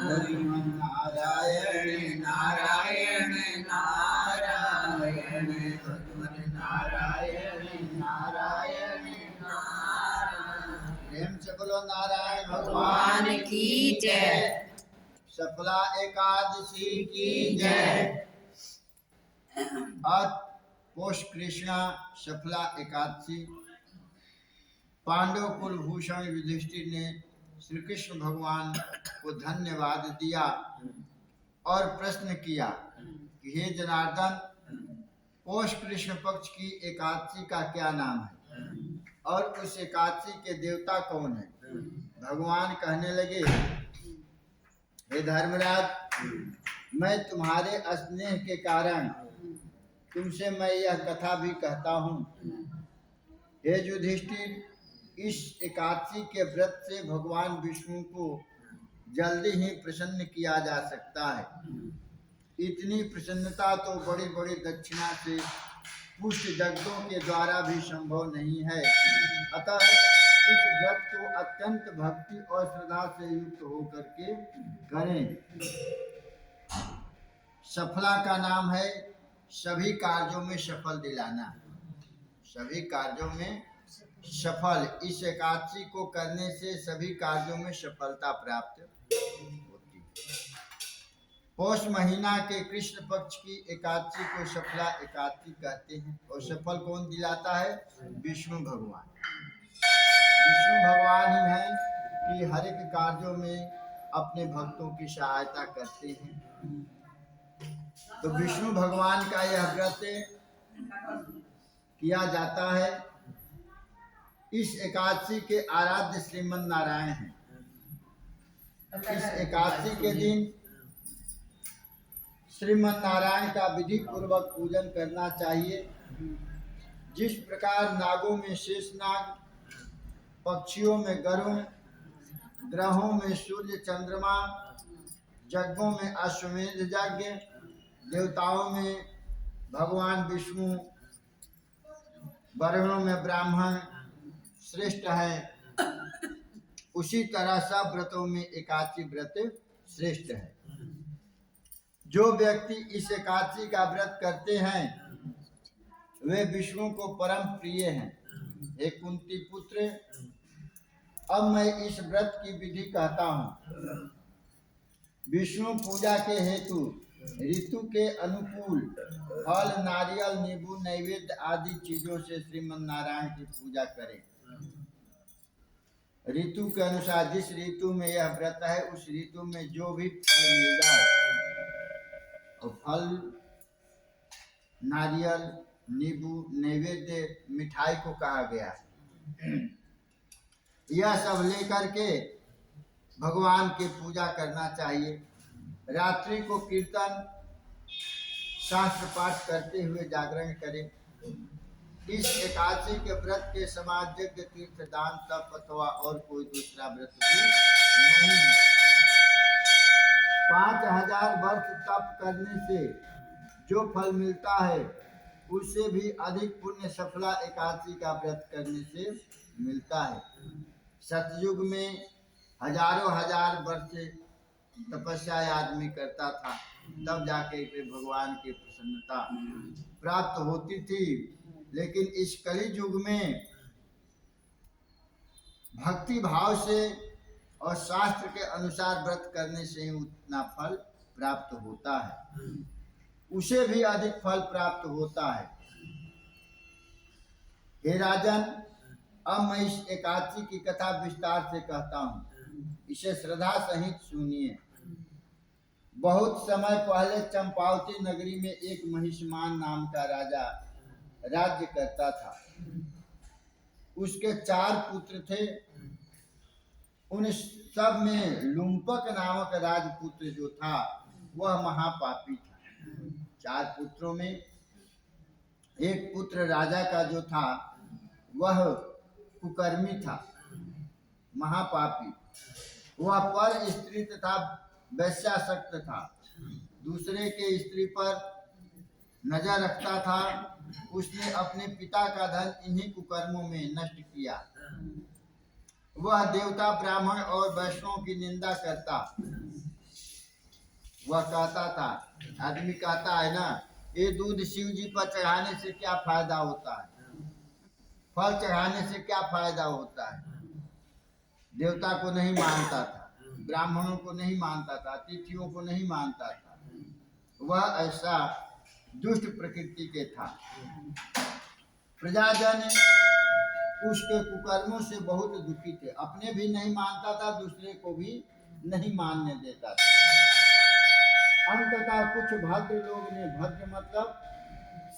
नारायण नारायण नारायण नारायण नारायण प्रेम से बोलो नारायण भगवान की जय। सफला एकादशी की जय। आज पौष कृष्णा सफला एकादशी। पांडव कुलभूषण युधिष्ठिर ने श्री कृष्ण भगवान को धन्यवाद दिया और प्रश्न किया कि हे जनार्दन, पौष कृष्ण पक्ष की एकादशी का क्या नाम है और उस एकादशी के देवता कौन है? भगवान कहने लगे, हे धर्मराज, मैं तुम्हारे स्नेह के कारण तुमसे मैं यह कथा भी कहता हूँ। हे युधिष्ठिर, इस एकादशी के व्रत से भगवान विष्णु को जल्दी ही प्रसन्न किया जा सकता है। इतनी प्रसन्नता तो बड़ी बड़ी दक्षिणा से पुष्ट यज्ञों के द्वारा भी संभव नहीं है। अतः इस व्रत को अत्यंत भक्ति और श्रद्धा से युक्त होकर के करें। सफला का नाम है सभी कार्यों में सफल दिलाना, सभी कार्यों में सफल। इस एकादशी को करने से सभी कार्यों में सफलता प्राप्त होती है। पौष महीना के कृष्ण पक्ष की एकादशी को सफला एकादशी कहते हैं। और सफल कौन दिलाता है? विष्णु भगवान। विष्णु भगवान ही हैं कि हर एक कार्यों में अपने भक्तों की सहायता करते हैं। तो विष्णु भगवान का यह व्रत किया जाता है। इस एकादशी के आराध्य श्रीमन नारायण हैं। इस एकादशी के दिन श्रीमन नारायण का विधि पूर्वक पूजन करना चाहिए। जिस प्रकार नागों में शेषनाग, पक्षियों में गरुड़, ग्रहों में सूर्य चंद्रमा, यज्ञों में अश्वमेध यज्ञ, देवताओं में भगवान विष्णु, वर्णों में ब्राह्मण श्रेष्ठ है, उसी तरह सब व्रतों में एकादशी व्रत श्रेष्ठ है। जो व्यक्ति इस एकादशी का व्रत करते हैं वे विष्णु को परम प्रिय हैं। हे कुंती पुत्र, अब मैं इस व्रत की विधि कहता हूँ। विष्णु पूजा के हेतु ऋतु के अनुकूल फल, नारियल, नींबू, नैवेद्य आदि चीजों से श्रीमन नारायण की पूजा करें। ऋतु के अनुसार जिस ऋतु में यह व्रत है उस ऋतु में जो भी फल मिल जाए, तो फल, नारियल, नींबू, नैवेद्य, मिठाई को कहा गया, यह सब लेकर के भगवान की पूजा करना चाहिए। रात्रि को कीर्तन शास्त्र पाठ करते हुए जागरण करें। इस एकादशी के व्रत के समान यज्ञ, तीर्थ, दान, तप अथवा और कोई दूसरा व्रत भी नहीं है। 5000 वर्ष तप करने से जो फल मिलता है उससे भी अधिक पुण्य सफला एकादशी का व्रत करने से मिलता है। सतयुग में हजारों हजार वर्ष तपस्या आदमी करता था, तब जाके भगवान की प्रसन्नता प्राप्त होती थी। लेकिन इस कली युग में भक्ति भाव से और शास्त्र के अनुसार व्रत करने से ही उतना फल प्राप्त होता है, उसे भी अधिक फल प्राप्त होता है। हे राजन, अब मैं इस एकादशी की कथा विस्तार से कहता हूँ, इसे श्रद्धा सहित सुनिए। बहुत समय पहले चंपावती नगरी में एक महिष्मान नाम का राजा राज्य करता था। उसके 4 पुत्र थे। उन सब में लुम्पक नामक राजपुत्र जो था वह महापापी था। 4 पुत्रों में एक पुत्र राजा का जो था वह कुकर्मी था, महापापी। वह पर स्त्री तथा वैश्यासक्त था। दूसरे के स्त्री पर नजर रखता था। उसने अपने पिता का धन इन्हीं कुकर्मों में नष्ट किया। वह देवता, ब्राह्मण और वैष्णव की निंदा करता। वह कहता था, आदमी कहता है ना, ये दूध शिव जी पर चढ़ाने से क्या फायदा होता है, फल चढ़ाने से क्या फायदा होता है। देवता को नहीं मानता था, ब्राह्मणों को नहीं मानता था, अतिथियों को नहीं मानता था। वह ऐसा दुष्ट प्रकृति के था। प्रजाजन उसके कुकर्मों से बहुत दुखी थे, अपने भी नहीं मानता था, दूसरे को भी नहीं मानने देता था। अंततः कुछ भद्र लोग ने, भद्र मतलब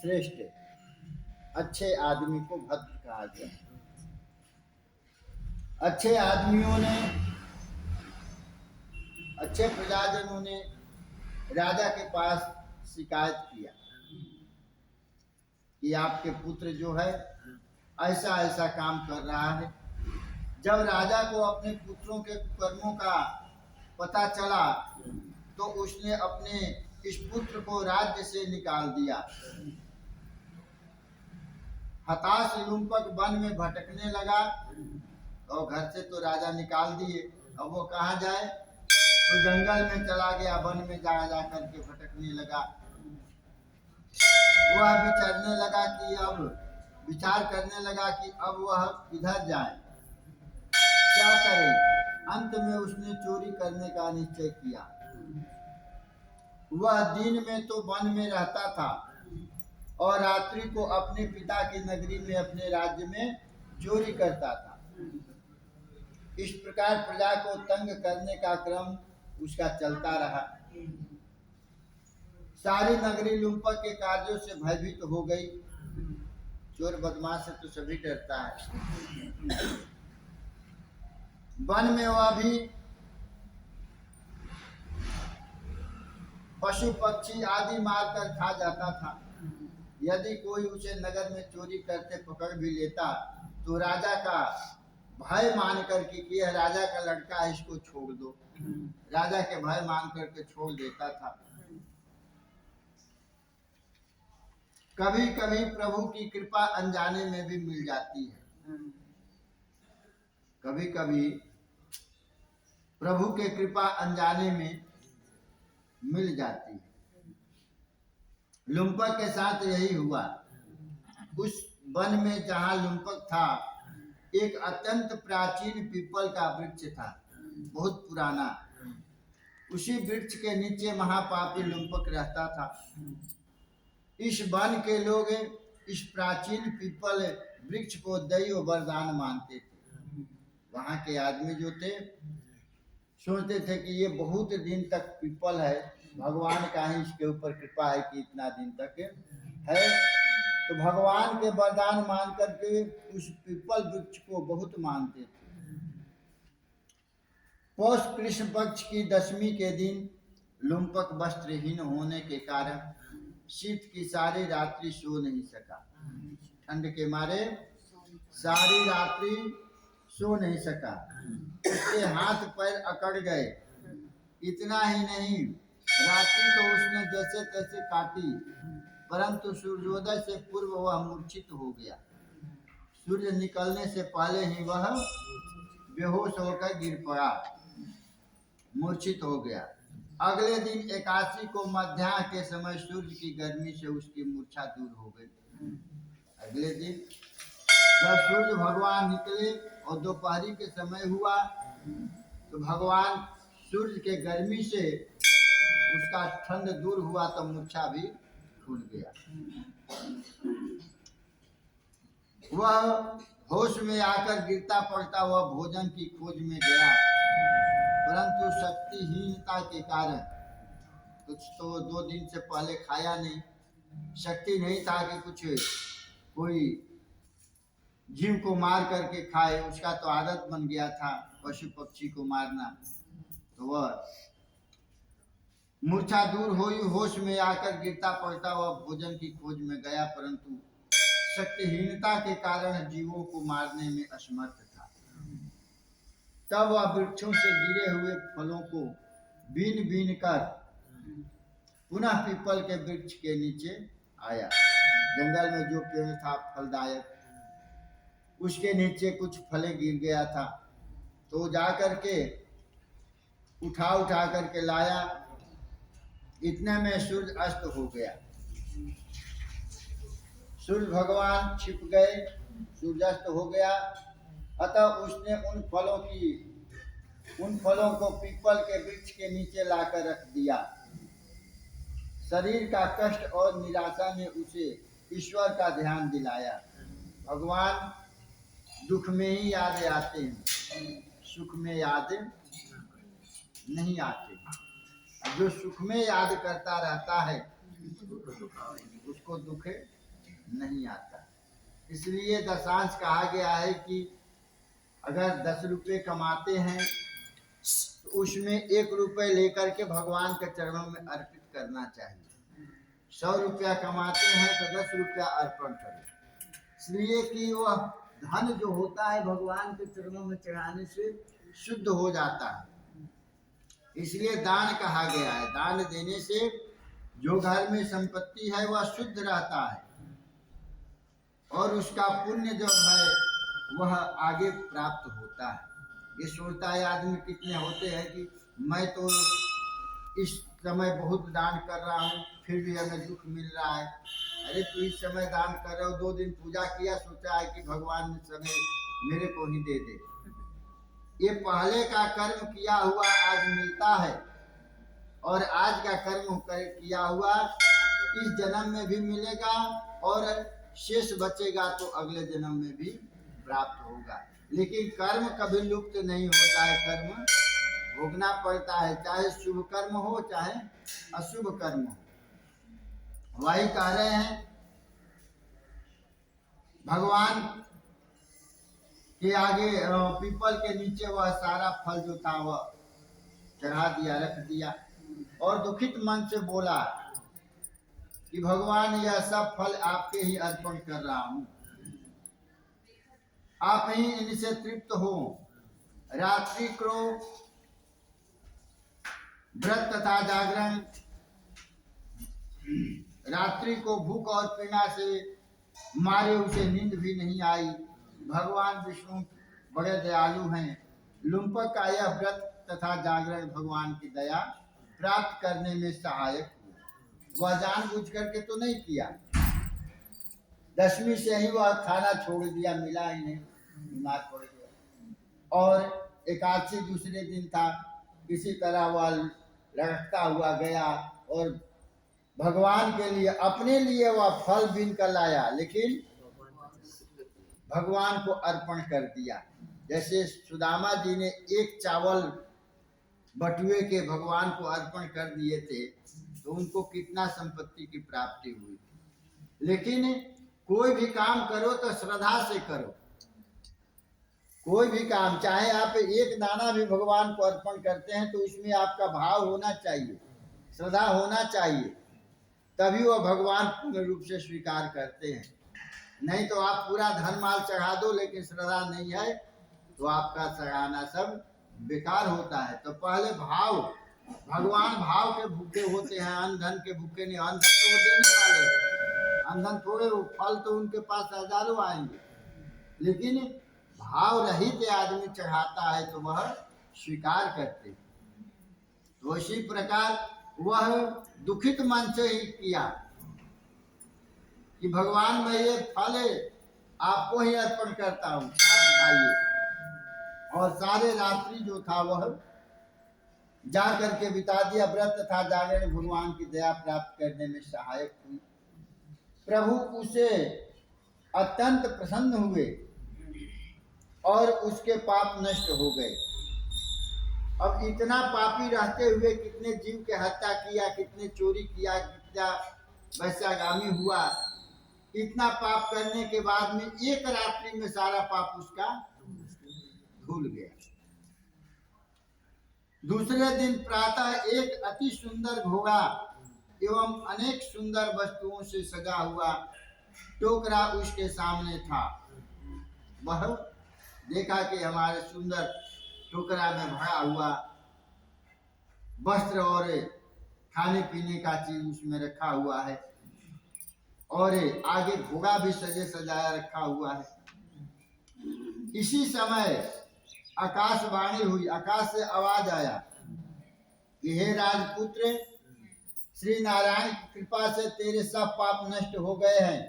श्रेष्ठ, अच्छे आदमी को भद्र कहा गया। अच्छे आदमियों ने, अच्छे प्रजाजनों ने राजा के पास शिकायत किया कि आपके पुत्र जो है ऐसा ऐसा काम कर रहा है। जब राजा को अपने पुत्रों के कर्मों का पता चला तो उसने अपने इस पुत्र को राज्य से निकाल दिया। हताश लुम्पक वन में भटकने लगा, और घर से तो राजा निकाल दिए, अब वो कहाँ जाए, तो जंगल में चला गया, वन में जा करके भटकने लगा। वह विचारने लगा कि अब विचार करने लगा कि अब वह किधर जाए, क्या करे। अंत में उसने चोरी करने का निश्चय किया। वह दिन में तो वन में रहता था और रात्रि को अपने पिता की नगरी में, अपने राज्य में चोरी करता था। इस प्रकार प्रजा को तंग करने का क्रम उसका चलता रहा। सारी नगरी लुम्पक के कार्यों से भयभीत हो गई। चोर बदमाश से तो सभी डरता है। वन में वह भी पशु पक्षी आदि मारकर खा जाता था। यदि कोई उसे नगर में चोरी करते पकड़ भी लेता तो राजा का भय मान करके कि यह राजा का लड़का है, इसको छोड़ दो, राजा के भय मान करके छोड़ देता था। कभी कभी प्रभु की कृपा अनजाने में भी मिल जाती है। कभी कभी प्रभु के कृपा अनजाने में मिल जाती है। लुम्पक के साथ यही हुआ। उस वन में जहाँ लुम्पक था, एक अत्यंत प्राचीन पीपल का वृक्ष था, बहुत पुराना। उसी वृक्ष के नीचे महापापी लुम्पक रहता था। इस वन के लोग इस प्राचीन पीपल वृक्ष को दैव वरदान मानते थे। वहाँ के आदमी जो थे सोचते थे कि ये बहुत दिन तक पीपल है, भगवान का ही इसके ऊपर कृपा है कि इतना दिन तक है। तो भगवान के वरदान मान करके उस पीपल वृक्ष को बहुत मानते थे। पौष कृष्ण पक्ष की दशमी के दिन लुम्पक वस्त्रहीन होने के कारण शीत की सारी रात्रि सो नहीं सका। ठंड के मारे सारी रात्रि सो नहीं सका। उसके हाथ पैर अकड़ गए। इतना ही नहीं, रात्रि तो उसने जैसे तैसे काटी, परंतु सूर्योदय से पूर्व वह मूर्छित हो गया। सूर्य निकलने से पहले ही वह बेहोश होकर गिर पड़ा, मूर्छित हो गया। अगले दिन एकादशी को मध्याह्न के समय सूर्य की गर्मी से उसकी मूर्छा दूर हो गई। अगले दिन जब सूर्य भगवान निकले और दोपहरी के समय हुआ तो भगवान सूर्य के गर्मी से उसका ठंड दूर हुआ तो मूर्छा भी छूट गया। वह होश में आकर गिरता पड़ता हुआ भोजन की खोज में गया, परंतु शक्तिहीनता के कारण कुछ तो 2 दिन से पहले खाया नहीं, शक्ति नहीं था कि कुछ कोई जीव को मार करके खाए। उसका तो आदत बन गया था पशु पक्षी को मारना। तो वह मूर्छा दूर हुई, होश में आकर गिरता पड़ता हुआ भोजन की खोज में गया, परंतु शक्तिहीनता के कारण जीवों को मारने में असमर्थ था। तब वह वृक्षों से गिरे हुए फलों को बीन बीन कर पुनः पीपल के वृक्ष के नीचे आया। जंगल में जो पेड़ था फलदायक, उसके नीचे कुछ फले गिर गया था, तो जा करके उठा करके लाया इतने में सूर्य अस्त हो गया। सूर्य भगवान छिप गए, सूर्यास्त हो गया। अतः उसने उन फलों को पीपल के वृक्ष के नीचे लाकर रख दिया। शरीर का कष्ट और निराशा ने उसे ईश्वर का ध्यान दिलाया। भगवान दुख में ही याद आते हैं, सुख में याद नहीं आते। जो सुख में याद करता रहता है उसको दुख नहीं आता। इसलिए दशांश कहा गया है कि अगर 10 रुपये कमाते हैं तो उसमें 1 रुपये लेकर के भगवान के चरणों में अर्पित करना चाहिए। 100 रुपया कमाते हैं तो 10 रुपया अर्पण करें, इसलिए कि वह धन जो होता है भगवान के चरणों में चढ़ाने से शुद्ध हो जाता है। इसलिए दान कहा गया है। दान देने से जो घर में संपत्ति है वह शुद्ध रहता है और उसका पुण्य जो है वह आगे प्राप्त होता है। ये सोचता है आदमी कितने होते हैं कि मैं तो इस समय बहुत दान कर रहा हूँ फिर भी हमें दुख मिल रहा है। अरे तू इस समय दान कर रहे हो, 2 दिन पूजा किया, सोचा है कि भगवान ने समय मेरे को ही दे दे। ये पहले का कर्म किया हुआ आज मिलता है और आज का कर्म किया हुआ इस जन्म में भी मिलेगा और शेष बचेगा तो अगले जन्म में भी प्राप्त होगा। लेकिन कर्म कभी लुप्त नहीं होता है, कर्म भोगना पड़ता है, चाहे शुभ कर्म हो चाहे अशुभ कर्म हो। वही कह रहे हैं भगवान के आगे पीपल के नीचे वह सारा फल जो था वह चढ़ा दिया, रख दिया और दुखित मन से बोला कि भगवान यह सब फल आपके ही अर्पण कर रहा हूं, आप ही इनसे तृप्त हो। रात्रि को व्रत तथा जागरण, रात्रि को भूख और पीड़ा से मारे उसे नींद भी नहीं आई। भगवान विष्णु बड़े दयालु हैं। लुम्पक का यह व्रत तथा जागरण भगवान की दया प्राप्त करने में सहायक हुआ। वह जानबूझ करके तो नहीं किया, 10वीं से ही वह खाना छोड़ दिया, मिला ही नहीं, बीमार पड़ गया। और एकादशी दूसरे दिन था, इसी तरह वह लड़कता हुआ गया और भगवान के लिए अपने लिए वह फल बीन कर लाया, लेकिन भगवान को अर्पण कर दिया। जैसे सुदामा जी ने 1 चावल बटुए के भगवान को अर्पण कर दिए थे तो उनको कितना संपत्ति की प्राप्ति हुई। लेकिन कोई भी काम करो तो श्रद्धा से करो। कोई भी काम, चाहे आप 1 दाना भी भगवान को अर्पण करते हैं तो उसमें आपका भाव होना चाहिए, श्रद्धा होना चाहिए, तभी वह भगवान पूर्ण रूप से स्वीकार करते हैं। नहीं तो आप पूरा धन माल चढ़ा दो लेकिन श्रद्धा नहीं है तो आपका चढ़ाना सब बेकार होता है। तो पहले भाव, भगवान भाव के भूखे होते हैं, अन्न धन के भूखे नहीं। अन्न धन तो वो देने वाले हैं, अन्न धन थोड़े, वो फल तो उनके पास हजारों आएंगे, लेकिन भाव रहित आदमी चढ़ाता है तो वह स्वीकार करते। तो इसी प्रकार वह दुखित मन से ही किया कि भगवान मैं ये फल आपको ही अर्पण करता हूँ, आप खाइए। और सारे रात्रि जो था वह जा करके बिता दिया। व्रत तथा जागरण भगवान की दया प्राप्त करने में सहायक हुई। प्रभु उसे अत्यंत प्रसन्न हुए और उसके पाप नष्ट हो गए। अब इतना पापी रहते हुए कितने जीव के हत्या किया, कितने चोरी किया, कितना वैश्यागामी हुआ, इतना पाप करने के बाद में 1 रात्रि में सारा पाप उसका धुल गया। दूसरे दिन प्रातः एक अति सुंदर घोड़ा एवं अनेक सुंदर वस्तुओं से सजा हुआ टोकरा उसके सामने था। वह देखा कि हमारे सुंदर टोकरा में भरा हुआ वस्त्र और खाने पीने का चीज उसमें रखा हुआ है और आगे घोड़ा भी सजे सजाया रखा हुआ है। इसी समय आकाशवाणी हुई, आकाश से आवाज आया कि हे राजपुत्र, श्री नारायण की कृपा से तेरे सब पाप नष्ट हो गए हैं,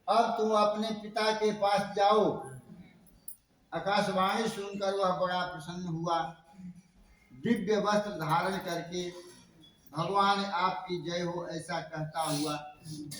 अब तुम अपने पिता के पास जाओ। आकाशवाणी सुनकर वह बड़ा प्रसन्न हुआ। दिव्य वस्त्र धारण करके भगवान आपकी जय हो ऐसा कहता हुआ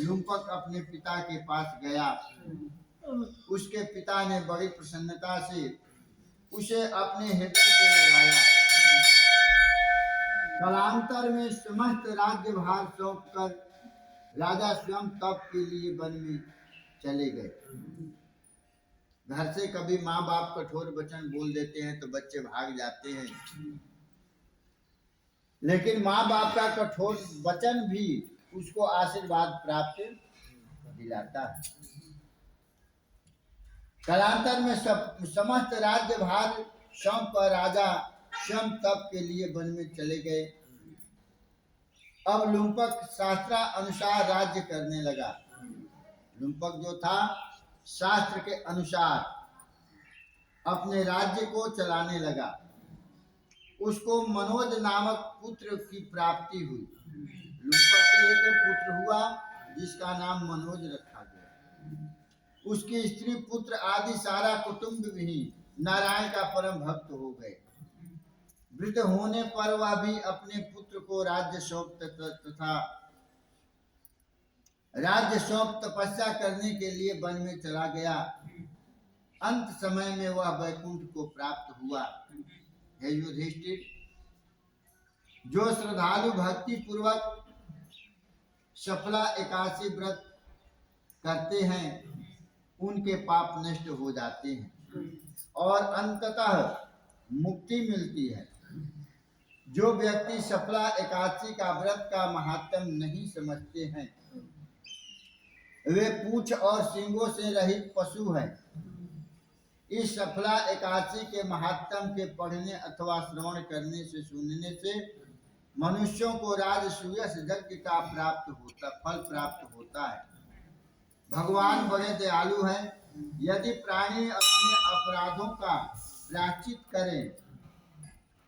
लुम्पक अपने पिता के पास गया। उसके पिता ने बड़ी प्रसन्नता से उसे अपने हृदय से लगाया। कालांतर में समस्त राज्य भार सौंप कर राजा स्वयं तप के लिए वन में चले गए। घर से कभी माँ बाप कठोर वचन बोल देते हैं तो बच्चे भाग जाते हैं, लेकिन माँ बाप का कठोर वचन भी उसको आशीर्वाद प्राप्त दिलाता है। कालांतर में समस्त राज्य भार सौंप कर राजा स्वयं तप के लिए वन में चले गए। अब लुम्पक शास्त्र अनुसार राज्य करने लगा। लुम्पक जो था शास्त्र के अनुसार अपने राज्य को चलाने लगा। उसको मनोज नामक पुत्र की प्राप्ति हुई। लुम्पक के एक पुत्र हुआ जिसका नाम मनोज रखा गया। उसकी स्त्री पुत्र आदि सारा कुटुंब भी नारायण का परम भक्त हो गए। वृद्ध होने पर वह भी अपने पुत्र को राज्य सौंप तथा राज्य सौंप तपस्या करने के लिए वन में चला गया। अंत समय में वह वैकुंठ को प्राप्त हुआ। हे युधिष्ठिर, जो श्रद्धालु भक्ति पूर्वक सफला एकादशी व्रत करते हैं उनके पाप नष्ट हो जाते हैं और अंततः मुक्ति मिलती है। जो व्यक्ति सफला एकादशी का व्रत का महात्म नहीं समझते हैं वे पूंछ और सींगों से रहित पशु हैं। इस सफला एकादशी के महात्म के पढ़ने अथवा श्रवण करने से सुनने से मनुष्यों को राजसूय यज्ञ का फल प्राप्त होता है। भगवान बड़े दयालु हैं। यदि प्राणी अपने अपराधों का प्रायश्चित करें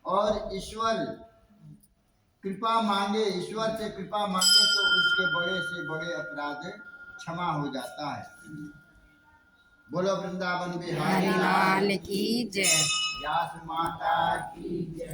और ईश्वर से कृपा मांगे तो उसके बड़े से बड़े अपराध क्षमा हो जाता है। बोलो वृंदावन बिहारी लाल की जय। व्यास माता की जय।